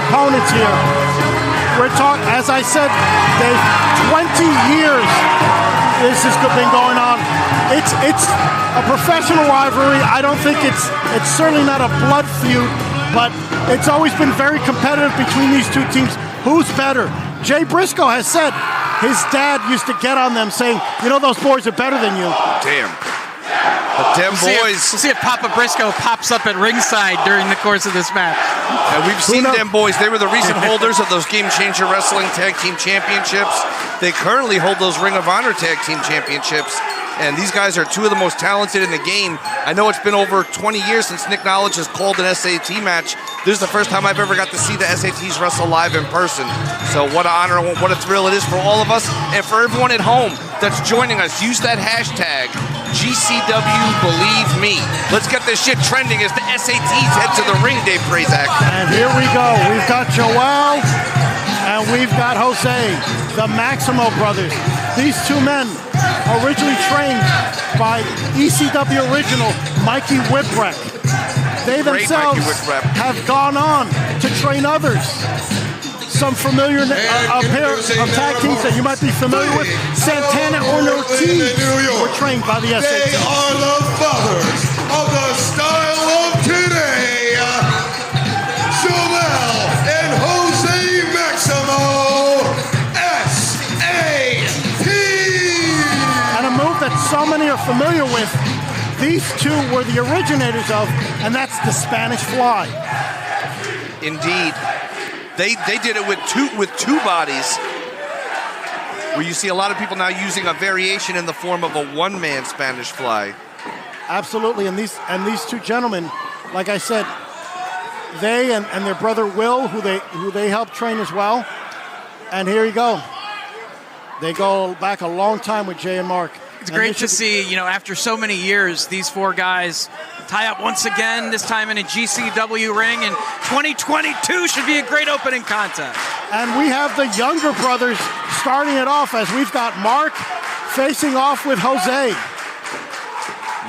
opponents here. We're talking, as I said, Dave, 20 years this has been going on. It's a professional rivalry. I don't think it's certainly not a blood feud, but it's always been very competitive between these two teams. Who's better? Jay Briscoe has said his dad used to get on them saying, you know, those boys are better than you. Damn. But them boys. We'll see if Papa Briscoe pops up at ringside during the course of this match. And we've seen them boys. They were the recent holders of those Game Changer Wrestling Tag Team Championships. They currently hold those Ring of Honor Tag Team Championships. And these guys are two of the most talented in the game. I know it's been over 20 years since Nick Knowledge has called an S.A.T. match. This is the first time I've ever got to see the S.A.Ts wrestle live in person. So what an honor, what a thrill it is for all of us. And for everyone at home that's joining us, use that hashtag, GCW Believe Me. Let's get this shit trending as the S.A.Ts head to the ring, Dave Prazak. And here we go. We've got Joel and we've got Jose, the Maximo brothers. These two men originally trained by ECW original Mikey Whipwreck. They themselves have gone on to train others. Some familiar pair of tag teams that you might be familiar with, Santana and Ortiz, were trained by the S.A.T. They are the fathers of the style of today. Joel and Jose Maximo, S.A.T. And a move that so many are familiar with, these two were the originators of, and that's the Spanish Fly. Indeed. They did it with two bodies, where you see a lot of people now using a variation in the form of a one-man Spanish Fly. Absolutely, and these two gentlemen, like I said, they and their brother Will, who they helped train as well. And here you go. They go back a long time with Jay and Mark. It's great to see, you know, after so many years, these four guys tie up once again, this time in a GCW ring, and 2022 should be a great opening contest. And we have the younger brothers starting it off as we've got Mark facing off with Jose.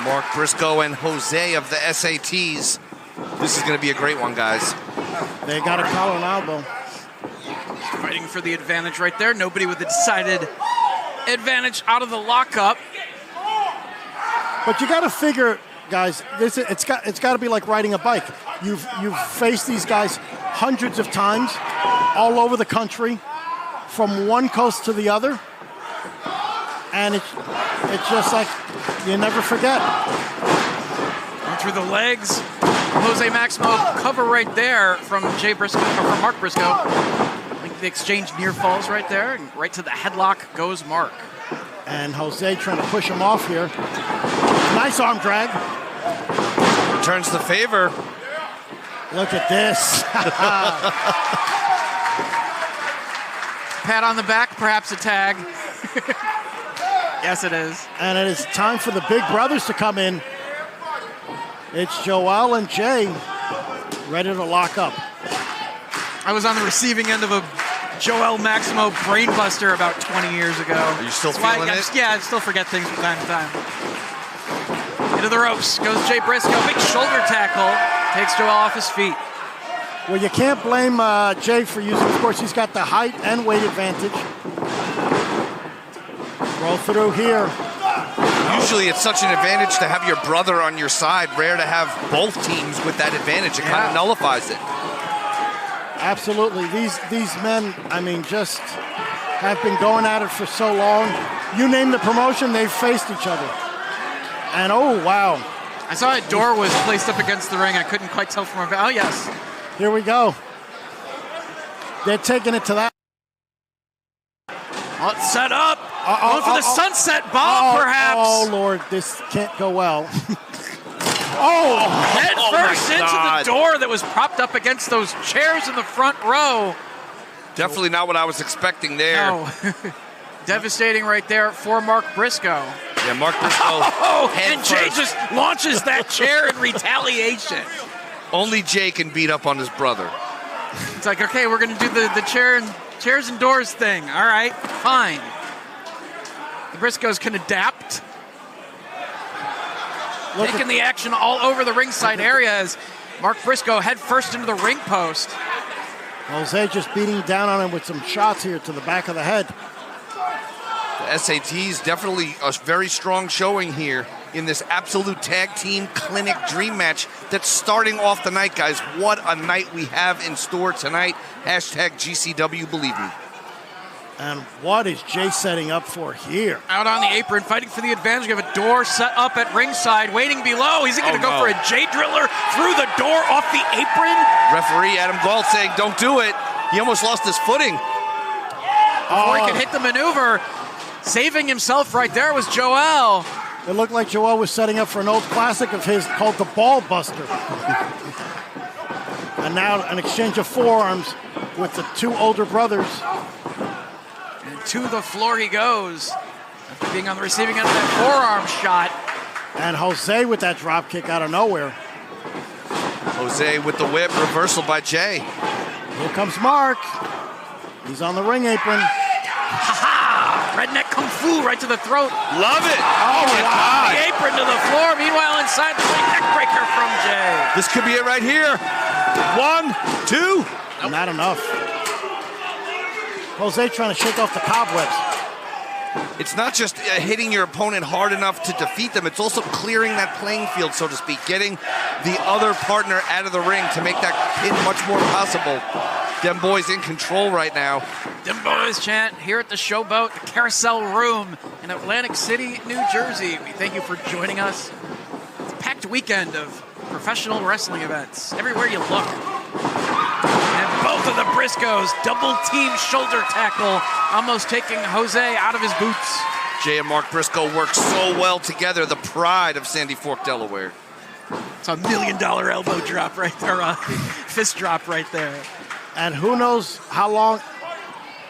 Mark Briscoe and Jose of the S.A.Ts. This is going to be a great one, guys. They got a collar and elbow. Fighting for the advantage right there. Nobody with a decided advantage out of the lockup. But you got to figure, guys, it's got to be like riding a bike. You've faced these guys hundreds of times all over the country, from one coast to the other, and it's just like you never forget. And through the legs, Jose Maximo cover right there from Jay Briscoe, or from Mark Briscoe. I think the exchange near falls right there, and right to the headlock goes Mark. And Jose trying to push him off here. Nice arm drag. Returns the favor. Look at this. Pat on the back, perhaps a tag. Yes, it is. And it is time for the big brothers to come in. It's Joel and Jay ready to lock up. I was on the receiving end of a Joel Maximo brainbuster about 20 years ago. Are you still feeling it? Yeah, I still forget things from time to time. Into the ropes goes Jay Briscoe. Big shoulder tackle. Takes Joel off his feet. Well, you can't blame Jay for using, of course, he's got the height and weight advantage. Roll through here. Usually it's such an advantage to have your brother on your side. Rare to have both teams with that advantage. It kind of nullifies it. Absolutely. These men, I mean, just have been going at it for so long. You name the promotion, they've faced each other. And oh, wow. I saw a door was placed up against the ring. I couldn't quite tell from a... Oh, yes. Here we go. They're taking it to that. Oh, it's set up. Going for the sunset bomb, perhaps. Oh, Lord, this can't go well. Head first into the door that was propped up against those chairs in the front row. Definitely not what I was expecting there. No. Devastating right there for Mark Briscoe. Yeah, Mark Briscoe. And Jay just launches that chair in retaliation. Only Jay can beat up on his brother. It's like, okay, we're going to do the chairs and doors thing. All right, fine. The Briscoes can adapt. Taking the action all over the ringside area as Mark Briscoe head first into the ring post. Jose just beating down on him with some shots here to the back of the head. The S.A.T's definitely a very strong showing here in this absolute tag team clinic dream match that's starting off the night, guys. What a night we have in store tonight. Hashtag GCW, believe me. And what is Jay setting up for here? Out on the apron, fighting for the advantage. We have a door set up at ringside, waiting below. He's going to go for a Jay Driller through the door off the apron. Referee Adam Galt saying, don't do it. He almost lost his footing. Before he could hit the maneuver, saving himself right there was Joel. It looked like Joel was setting up for an old classic of his called the Ball Buster. And now an exchange of forearms with the two older brothers. And to the floor he goes, after being on the receiving end of that forearm shot. And Jose with that drop kick out of nowhere. Jose with the whip, reversal by Jay. Here comes Mark. He's on the ring apron. Ha-ha! Redneck Kung Fu right to the throat. Love it. Oh my God. The apron to the floor. Meanwhile, inside the ring, neck breaker from Jay. This could be it right here. 1, 2. Nope. Not enough. Jose trying to shake off the cobwebs. It's not just hitting your opponent hard enough to defeat them. It's also clearing that playing field, so to speak. Getting the other partner out of the ring to make that pin much more possible. Them boys in control right now. Them boys chant here at the Showboat, the Carousel Room in Atlantic City, New Jersey. We thank you for joining us. It's a packed weekend of professional wrestling events. Everywhere you look. And both of the Briscoes, double team shoulder tackle, almost taking Jose out of his boots. Jay and Mark Briscoe work so well together, the pride of Sandy Fork, Delaware. It's $1 million elbow drop right there, fist drop right there. And who knows how long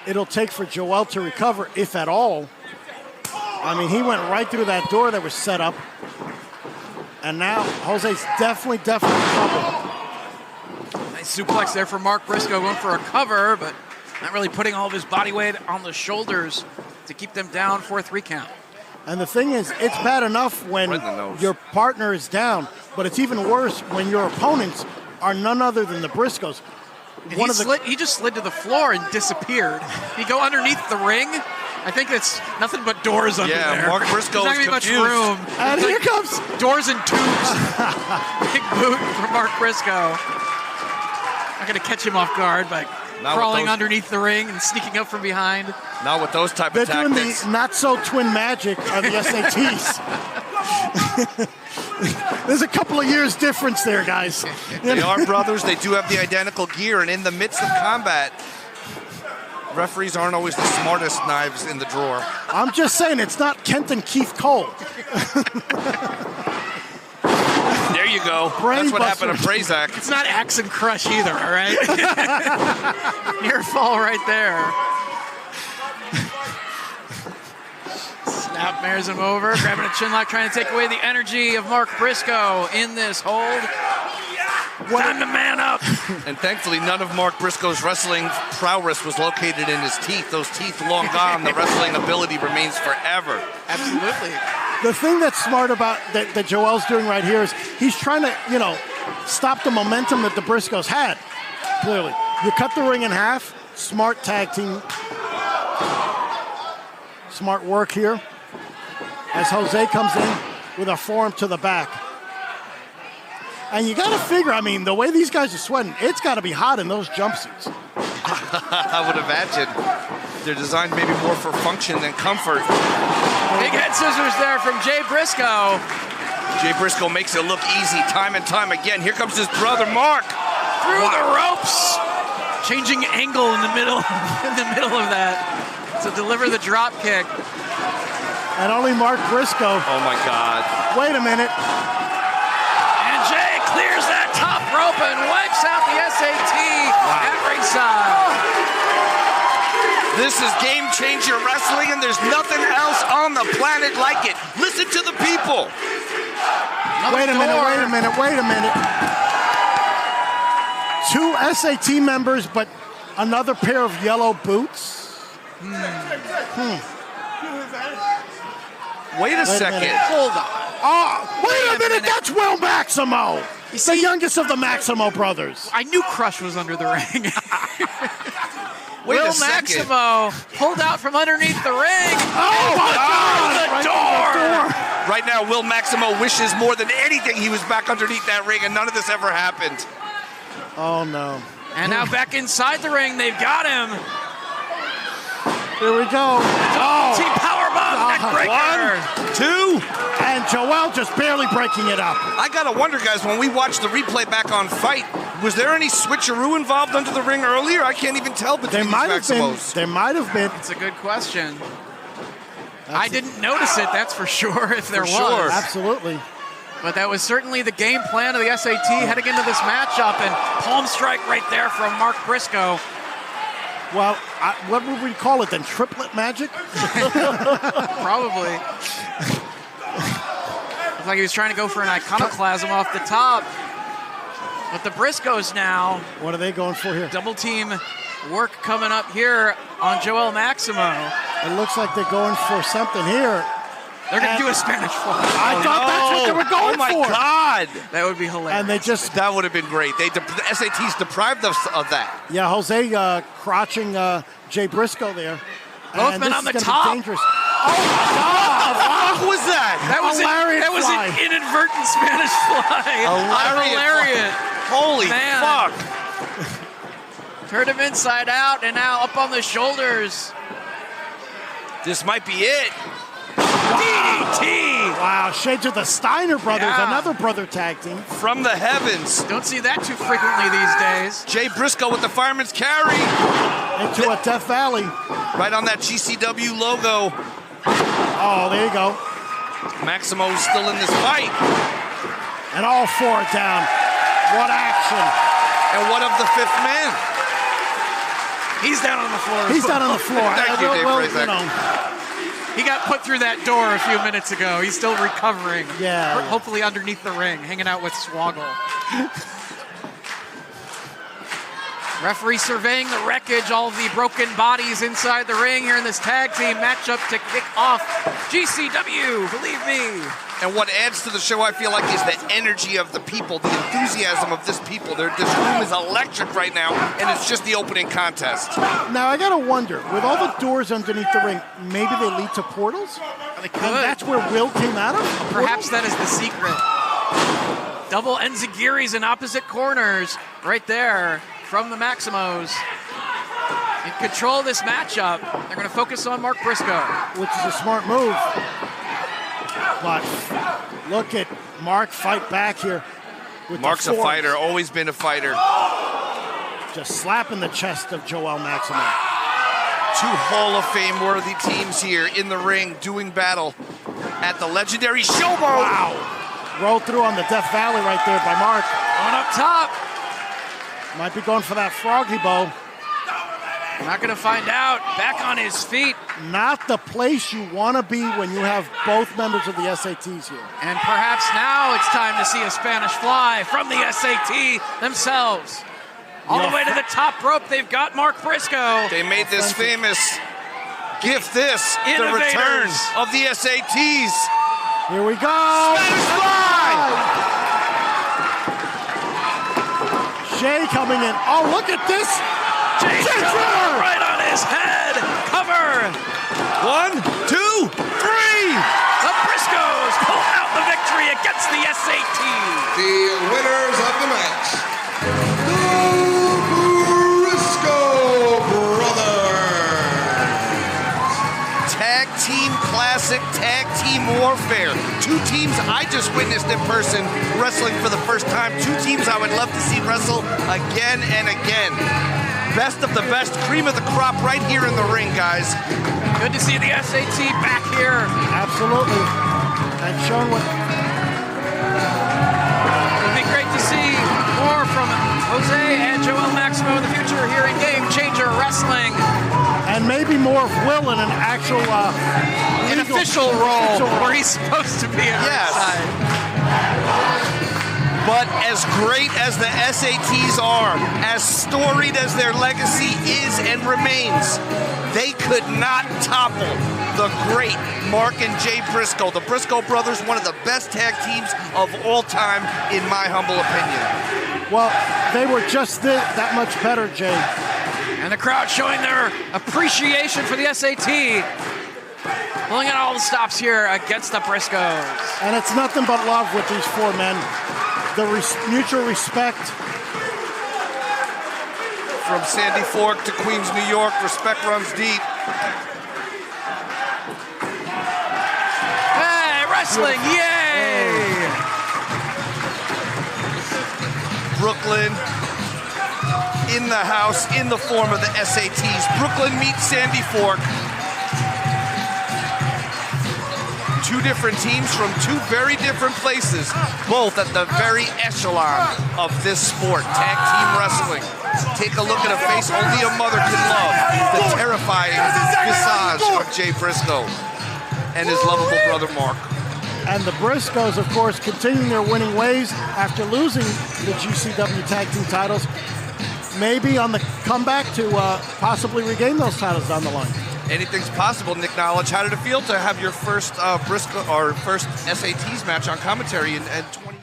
it'll take for Joel to recover, if at all. I mean, he went right through that door that was set up. And now Jose's definitely covered. Nice suplex there for Mark Briscoe, going for a cover, but not really putting all of his body weight on the shoulders to keep them down for a 3 count. And the thing is, it's bad enough when your partner is down, but it's even worse when your opponents are none other than the Briscoes. He just slid to the floor and disappeared. He go underneath the ring. I think it's nothing but doors under there. Yeah, Mark Briscoe is confused. There's not much room. And here comes doors and tubes. Big boot for Mark Briscoe. Not going to catch him off guard by crawling underneath the ring and sneaking up from behind. Not with those type of tactics. They're doing the not-so-twin magic of the S.A.Ts. There's a couple of years difference there, guys. They are brothers. They do have the identical gear, and in the midst of combat, referees aren't always the smartest knives in the drawer. I'm just saying, it's not Kent and Keith Cole. There you go. That's what happened to Prazak. It's not Axe and Crush either, all right? Near fall right there. Snap mares him over, grabbing a chin lock, trying to take away the energy of Mark Briscoe in this hold. Time to man up. And thankfully, none of Mark Briscoe's wrestling prowess was located in his teeth. Those teeth long gone. The wrestling ability remains forever. Absolutely. The thing that's smart about that Joel's doing right here is he's trying to, stop the momentum that the Briscoes had. Clearly. You cut the ring in half. Smart tag team. Smart work here. As Jose comes in with a forearm to the back. And you got to figure, the way these guys are sweating, it's got to be hot in those jumpsuits. I would imagine. They're designed maybe more for function than comfort. Big head scissors there from Jay Briscoe. Jay Briscoe makes it look easy time and time again. Here comes his brother, Mark. Through the ropes. Changing angle in the middle of that to deliver the drop kick. And only Mark Briscoe. Oh, my God. Wait a minute. And Jay clears that top rope and wipes out the S.A.T. at ringside. This is game-changer wrestling, and there's nothing else on the planet like it. Listen to the people. Wait a minute. 2 S.A.T. members, but another pair of yellow boots. Wait a second. Hold on. Oh, wait a minute. That's Will Maximo. The youngest of the Maximo brothers. I knew Crush was under the ring. Wait Will a second. Maximo pulled out from underneath the ring. Oh, my God! The Right door! through the door. Right now, Will Maximo wishes more than anything he was back underneath that ring, and none of this ever happened. Oh, no. And now back inside the ring, they've got him. Here we go. Oh, Team Powerbomb neckbreaker. 1, 2. and Joel just barely breaking it up. I gotta wonder, guys, when we watched the replay back on Fight, was there any switcheroo involved under the ring earlier? I can't even tell between There these might have been. Maximos. There might have been. It's a good question. I didn't notice it, that's for sure, if there was. sure. Absolutely. But that was certainly the game plan of the S.A.T. heading into this matchup, and palm strike right there from Mark Briscoe. Well, what would we call it then? Triplet magic? Probably. Looks like he was trying to go for an iconoclasm off the top. But the Briscoes now, What are they going for here? double team work coming up here on Joel Maximo. It looks like they're going for something here. They're going to do a Spanish fly. I thought that's what they were going Oh my for. God! That would be hilarious. And they just, That would have been great. The SATs deprived us of that. yeah, Jose crotching Jay Briscoe there. Both And men this on is the gonna be top. dangerous. Oh my God! What was that? That was, A lariat that was fly. an inadvertent Spanish fly. A lariat lariat. Holy Man. fuck! Turned him inside out, and now up on the shoulders. This might be it. DDT! Wow, shades of the Steiner brothers, Yeah. another brother tag team. From the heavens. Don't see that too frequently these days. Jay Briscoe with the fireman's carry. Into a Death Valley. Right on that GCW logo. Oh, there you go. Maximo's still in this fight. And all four down. What action. And what of the fifth man? He's down on the floor. He's down on the floor. Thank you, Dave Prazak. He got put through that door a few minutes ago. He's still recovering. Yeah. Hopefully underneath the ring, hanging out with Swoggle. Referee surveying the wreckage, all of the broken bodies inside the ring here in this tag team matchup to kick off GCW, believe me. And what adds to the show, I feel like, is the energy of the people, the enthusiasm of this people. This room is electric right now, and it's just the opening contest. Now, I got to wonder, with all the doors underneath the ring, maybe they lead to portals? They could. And that's where Will came out of? Perhaps that is the secret. Double enzuigiris in opposite corners right there from the Maximos. In control of this matchup, they're going to focus on Mark Briscoe. Which is a smart move. But look at Mark fight back here. With Mark's the a fours. fighter, always been a fighter. Just slapping the chest of Joel Maximo. Two Hall of Fame worthy teams here in the ring doing battle at the legendary Showboat. Wow. Rolled through on the Death Valley right there by Mark. On up top. Might be going for that froggy bow. Not going to find out. Back on his feet. Not the place you want to be when you have both members of the SATs here. And perhaps now it's time to see a Spanish fly from the S.A.T. themselves. All the way to the top rope, they've got Mark Briscoe. They made this famous gift this, the Innovators. return of the SATs. Here we go. Spanish fly! Jay coming in. Oh, look at this. Jay Jay Driller Driller! right on his head. Cover. 1, 2, 3. The Briscoes pull out the victory against the S.A.T. The winners of the match, the Briscoe brothers. Tag team classic, tag team warfare. Two teams I just witnessed in person wrestling for the first time. Two teams I would love to see wrestle again and again. Best of the best, cream of the crop right here in the ring, guys. Good to see the S.A.T. back here. Absolutely. And showing what. It'll be great to see more from Jose and Joel Maximo in the future here in Game Changer Wrestling. And maybe more of Will in an actual An official role where he's supposed to be at Yes. ringside. But as great as the S.A.Ts are, as storied as their legacy is and remains, they could not topple the great Mark and Jay Briscoe. The Briscoe brothers, one of the best tag teams of all time, in my humble opinion. Well, they were just that much better, Jay. And the crowd showing their appreciation for the S.A.T. Pulling out all the stops here against the Briscoes. And it's nothing but love with these four men. The mutual respect. From Sandy Fork to Queens, New York, respect runs deep. Hey, wrestling, yay! Brooklyn in the house in the form of the S.A.Ts. Brooklyn meets Sandy Fork. Two different teams from two very different places, both at the very echelon of this sport, tag team wrestling. Take a look at a face only a mother can love, the terrifying visage of Jay Briscoe and his lovable brother Mark. And the Briscoes, of course, continuing their winning ways after losing the GCW tag team titles, maybe on the comeback to possibly regain those titles down the line. Anything's possible, Nick Knowledge. How did it feel to have your first Briscoe or first S.A.Ts match on commentary in 20?